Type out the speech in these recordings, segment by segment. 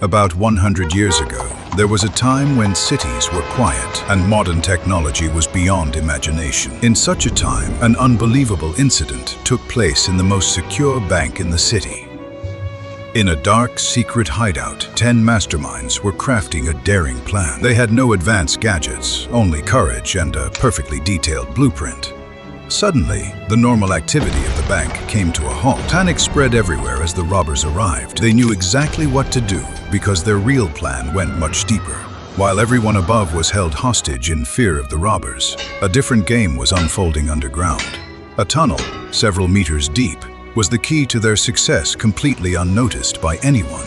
About 100 years ago, there was a time when cities were quiet and modern technology was beyond imagination. In such a time, an unbelievable incident took place in the most secure bank in the city. In a dark, secret hideout, 10 masterminds were crafting a daring plan. They had no advanced gadgets, only courage and a perfectly detailed blueprint. Suddenly, the normal activity of the bank came to a halt. Panic spread everywhere as the robbers arrived. They knew exactly what to do because their real plan went much deeper. While everyone above was held hostage in fear of the robbers, a different game was unfolding underground. A tunnel, several meters deep, was the key to their success, completely unnoticed by anyone.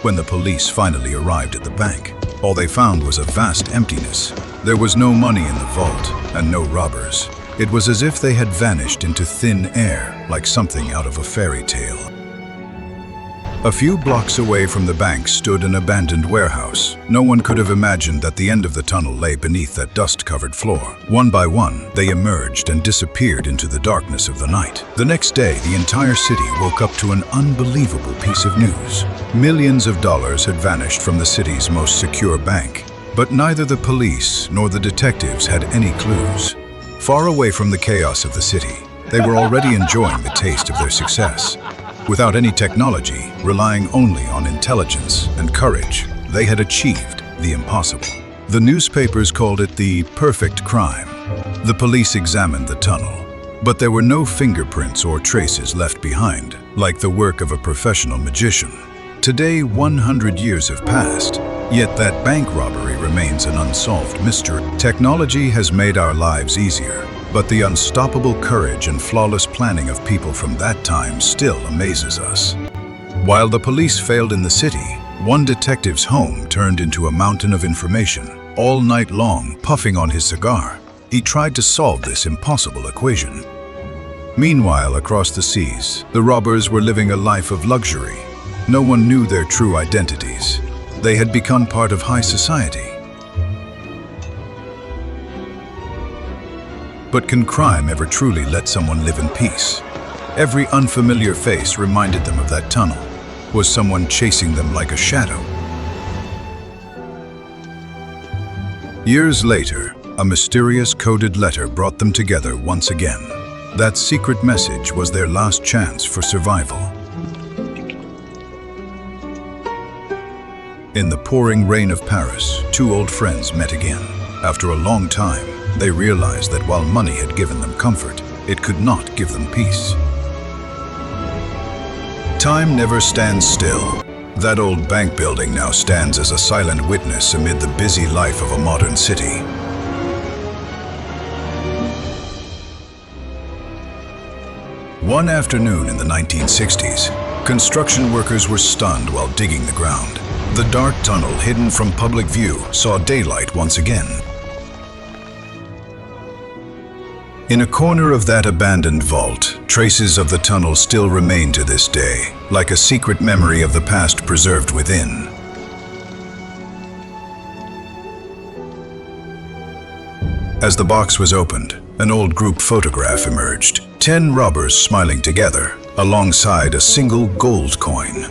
When the police finally arrived at the bank, all they found was a vast emptiness. There was no money in the vault and no robbers. It was as if they had vanished into thin air, like something out of a fairy tale. A few blocks away from the bank stood an abandoned warehouse. No one could have imagined that the end of the tunnel lay beneath that dust-covered floor. One by one, they emerged and disappeared into the darkness of the night. The next day, the entire city woke up to an unbelievable piece of news. Millions of dollars had vanished from the city's most secure bank, but neither the police nor the detectives had any clues. Far away from the chaos of the city, they were already enjoying the taste of their success. Without any technology, relying only on intelligence and courage, they had achieved the impossible. The newspapers called it the perfect crime. The police examined the tunnel, but there were no fingerprints or traces left behind, like the work of a professional magician. Today, 100 years have passed, yet that bank robbery remains an unsolved mystery. Technology has made our lives easier, but the unstoppable courage and flawless planning of people from that time still amazes us. While the police failed in the city, one detective's home turned into a mountain of information. All night long, puffing on his cigar, he tried to solve this impossible equation. Meanwhile, across the seas, the robbers were living a life of luxury. No one knew their true identities. They had become part of high society. But can crime ever truly let someone live in peace? Every unfamiliar face reminded them of that tunnel. Was someone chasing them like a shadow? Years later, a mysterious coded letter brought them together once again. That secret message was their last chance for survival. In the pouring rain of Paris, two old friends met again. After a long time, they realized that while money had given them comfort, it could not give them peace. Time never stands still. That old bank building now stands as a silent witness amid the busy life of a modern city. One afternoon in the 1960s, construction workers were stunned while digging the ground. The dark tunnel hidden from public view saw daylight once again. In a corner of that abandoned vault, traces of the tunnel still remain to this day, like a secret memory of the past preserved within. As the box was opened, an old group photograph emerged. 10 robbers smiling together, alongside a single gold coin.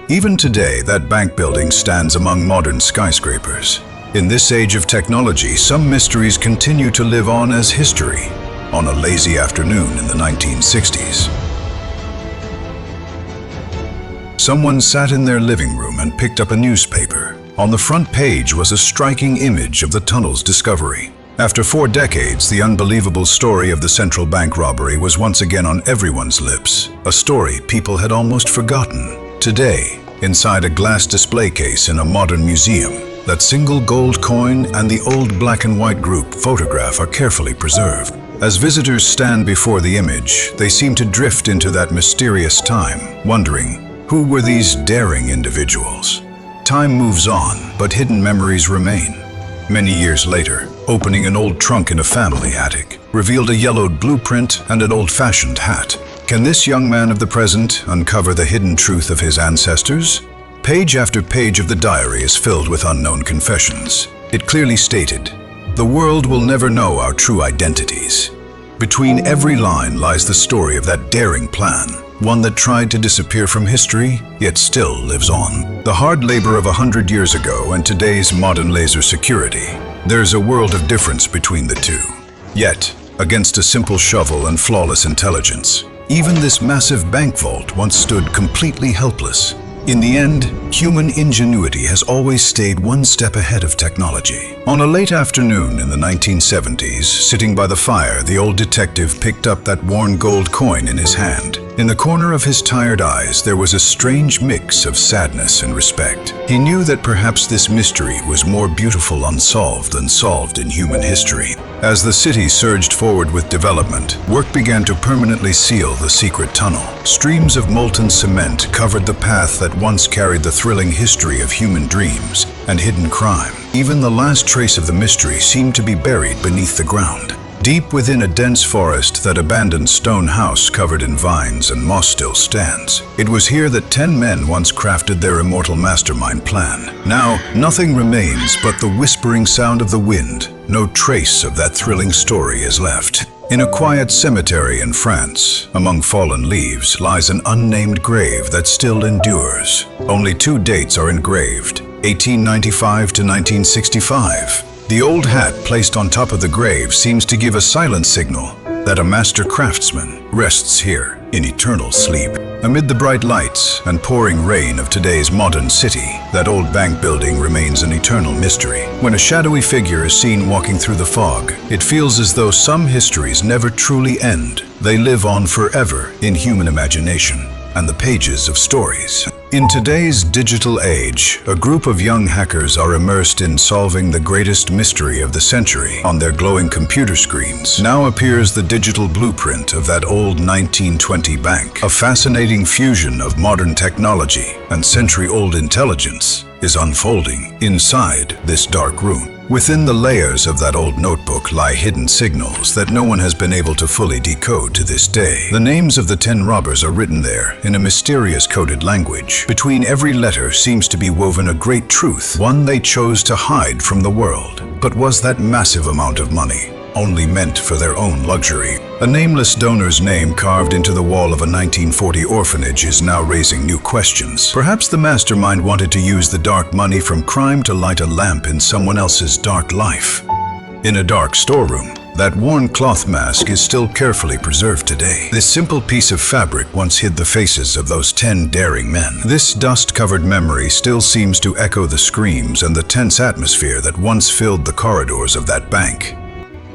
Even today, that bank building stands among modern skyscrapers. In this age of technology, some mysteries continue to live on as history. On a lazy afternoon in the 1960s, someone sat in their living room and picked up a newspaper. On the front page was a striking image of the tunnel's discovery. After 4 decades, the unbelievable story of the central bank robbery was once again on everyone's lips. A story people had almost forgotten. Today, inside a glass display case in a modern museum, that single gold coin and the old black and white group photograph are carefully preserved. As visitors stand before the image, they seem to drift into that mysterious time, wondering, who were these daring individuals? Time moves on, but hidden memories remain. Many years later, opening an old trunk in a family attic revealed a yellowed blueprint and an old-fashioned hat. Can this young man of the present uncover the hidden truth of his ancestors? Page after page of the diary is filled with unknown confessions. It clearly stated, "The world will never know our true identities." Between every line lies the story of that daring plan, one that tried to disappear from history, yet still lives on. The hard labor of 100 years ago and today's modern laser security. There's a world of difference between the two. Yet, against a simple shovel and flawless intelligence, even this massive bank vault once stood completely helpless. In the end, human ingenuity has always stayed one step ahead of technology. On a late afternoon in the 1970s, sitting by the fire, the old detective picked up that worn gold coin in his hand. In the corner of his tired eyes, there was a strange mix of sadness and respect. He knew that perhaps this mystery was more beautiful unsolved than solved in human history. As the city surged forward with development, work began to permanently seal the secret tunnel. Streams of molten cement covered the path that once carried the thrilling history of human dreams and hidden crime. Even the last trace of the mystery seemed to be buried beneath the ground. Deep within a dense forest, that abandoned stone house covered in vines and moss still stands. It was here that 10 men once crafted their immortal mastermind plan. Now, nothing remains but the whispering sound of the wind. No trace of that thrilling story is left. In a quiet cemetery in France, among fallen leaves, lies an unnamed grave that still endures. Only 2 dates are engraved: 1895 to 1965. The old hat placed on top of the grave seems to give a silent signal that a master craftsman rests here in eternal sleep. Amid the bright lights and pouring rain of today's modern city, that old bank building remains an eternal mystery. When a shadowy figure is seen walking through the fog, it feels as though some histories never truly end. They live on forever in human imagination and the pages of stories. In today's digital age, a group of young hackers are immersed in solving the greatest mystery of the century. On their glowing computer screens now appears the digital blueprint of that old 1920 bank. A fascinating fusion of modern technology and century-old intelligence is unfolding inside this dark room. Within the layers of that old notebook lie hidden signals that no one has been able to fully decode to this day. The names of the 10 robbers are written there in a mysterious coded language. Between every letter seems to be woven a great truth, one they chose to hide from the world. But was that massive amount of money only meant for their own luxury? A nameless donor's name carved into the wall of a 1940 orphanage is now raising new questions. Perhaps the mastermind wanted to use the dark money from crime to light a lamp in someone else's dark life. In a dark storeroom, that worn cloth mask is still carefully preserved today. This simple piece of fabric once hid the faces of those 10 daring men. This dust-covered memory still seems to echo the screams and the tense atmosphere that once filled the corridors of that bank.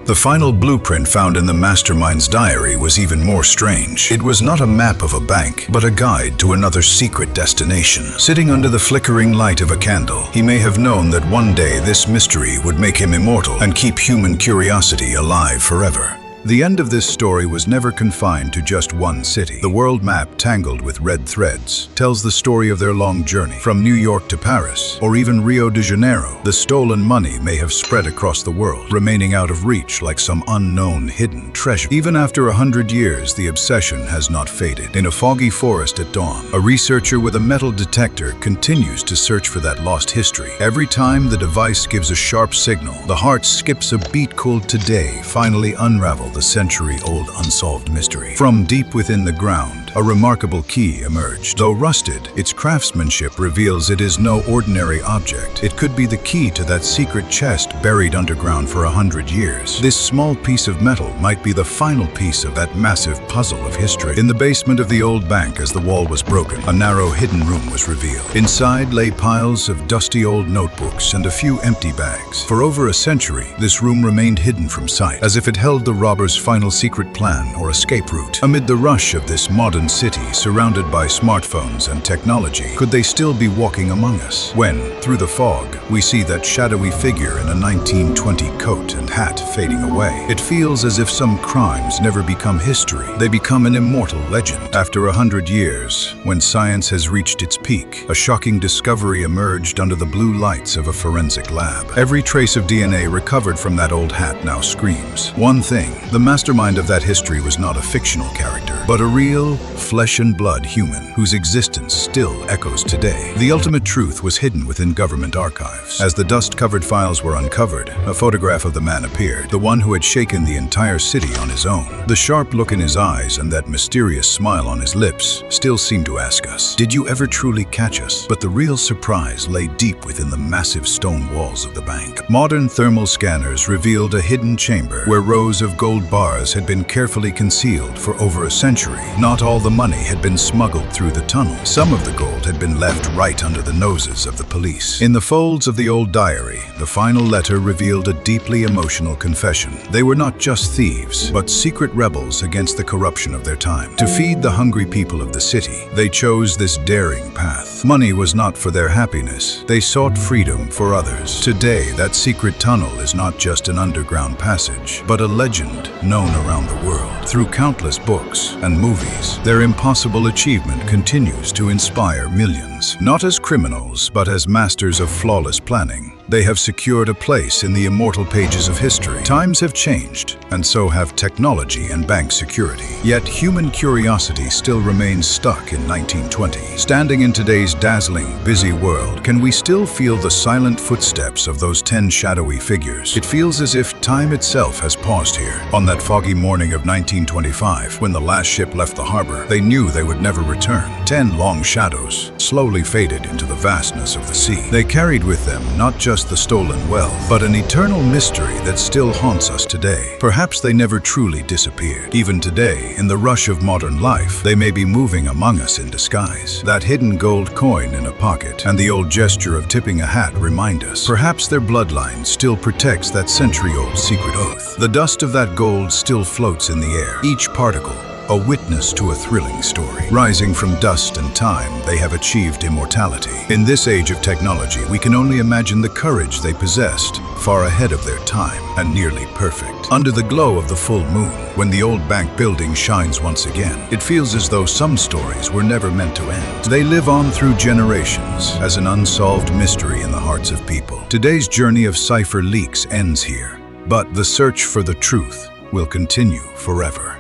The final blueprint found in the mastermind's diary was even more strange. It was not a map of a bank, but a guide to another secret destination. Sitting under the flickering light of a candle, he may have known that one day this mystery would make him immortal and keep human curiosity alive forever. The end of this story was never confined to just one city. The world map, tangled with red threads, tells the story of their long journey. From New York to Paris, or even Rio de Janeiro, the stolen money may have spread across the world, remaining out of reach like some unknown hidden treasure. Even after 100 years, the obsession has not faded. In a foggy forest at dawn, a researcher with a metal detector continues to search for that lost history. Every time the device gives a sharp signal, the heart skips a beat called today, finally unravel the century-old unsolved mystery. From deep within the ground, a remarkable key emerged. Though rusted, its craftsmanship reveals it is no ordinary object. It could be the key to that secret chest buried underground for 100 years. This small piece of metal might be the final piece of that massive puzzle of history. In the basement of the old bank, as the wall was broken, a narrow hidden room was revealed. Inside lay piles of dusty old notebooks and a few empty bags. For over a century, this room remained hidden from sight, as if it held the robbers' final secret plan or escape route. Amid the rush of this modern city, surrounded by smartphones and technology, could they still be walking among us? When, through the fog, we see that shadowy figure in a 1920 coat and hat fading away, it feels as if some crimes never become history. They become an immortal legend. After 100 years, when science has reached its peak, a shocking discovery emerged under the blue lights of a forensic lab. Every trace of DNA recovered from that old hat now screams one thing: the mastermind of that history was not a fictional character, but a real, flesh and blood human whose existence still echoes today. The ultimate truth was hidden within government archives. As the dust-covered files were uncovered, a photograph of the man appeared, the one who had shaken the entire city on his own. The sharp look in his eyes and that mysterious smile on his lips still seemed to ask us, did you ever truly catch us? But the real surprise lay deep within the massive stone walls of the bank. Modern thermal scanners revealed a hidden chamber where rows of gold bars had been carefully concealed for over a century. Not all the money had been smuggled through the tunnel. Some of the gold had been left right under the noses of the police. In the folds of the old diary, the final letter revealed a deeply emotional confession. They were not just thieves, but secret rebels against the corruption of their time. To feed the hungry people of the city, they chose this daring path. Money was not for their happiness. They sought freedom for others. Today, that secret tunnel is not just an underground passage, but a legend known around the world. Through countless books and movies, their impossible achievement continues to inspire millions. Not as criminals, but as masters of flawless planning, they have secured a place in the immortal pages of history. Times have changed, and so have technology and bank security. Yet human curiosity still remains stuck in 1920. Standing in today's dazzling, busy world, can we still feel the silent footsteps of those 10 shadowy figures? It feels as if time itself has paused here. On that foggy morning of 1925, when the last ship left the harbor, they knew they would never return. 10 long shadows slowly faded into the vastness of the sea. They carried with them not just the stolen wealth, but an eternal mystery that still haunts us today. Perhaps they never truly disappeared. Even today, in the rush of modern life, they may be moving among us in disguise. That hidden gold coin in a pocket and the old gesture of tipping a hat remind us. Perhaps their bloodline still protects that century-old secret oath. The dust of that gold still floats in the air, each particle a witness to a thrilling story. Rising from dust and time, they have achieved immortality. In this age of technology, we can only imagine the courage they possessed, far ahead of their time and nearly perfect. Under the glow of the full moon, when the old bank building shines once again, it feels as though some stories were never meant to end. They live on through generations as an unsolved mystery in the hearts of people. Today's journey of Cipher Leaks ends here, but the search for the truth will continue forever.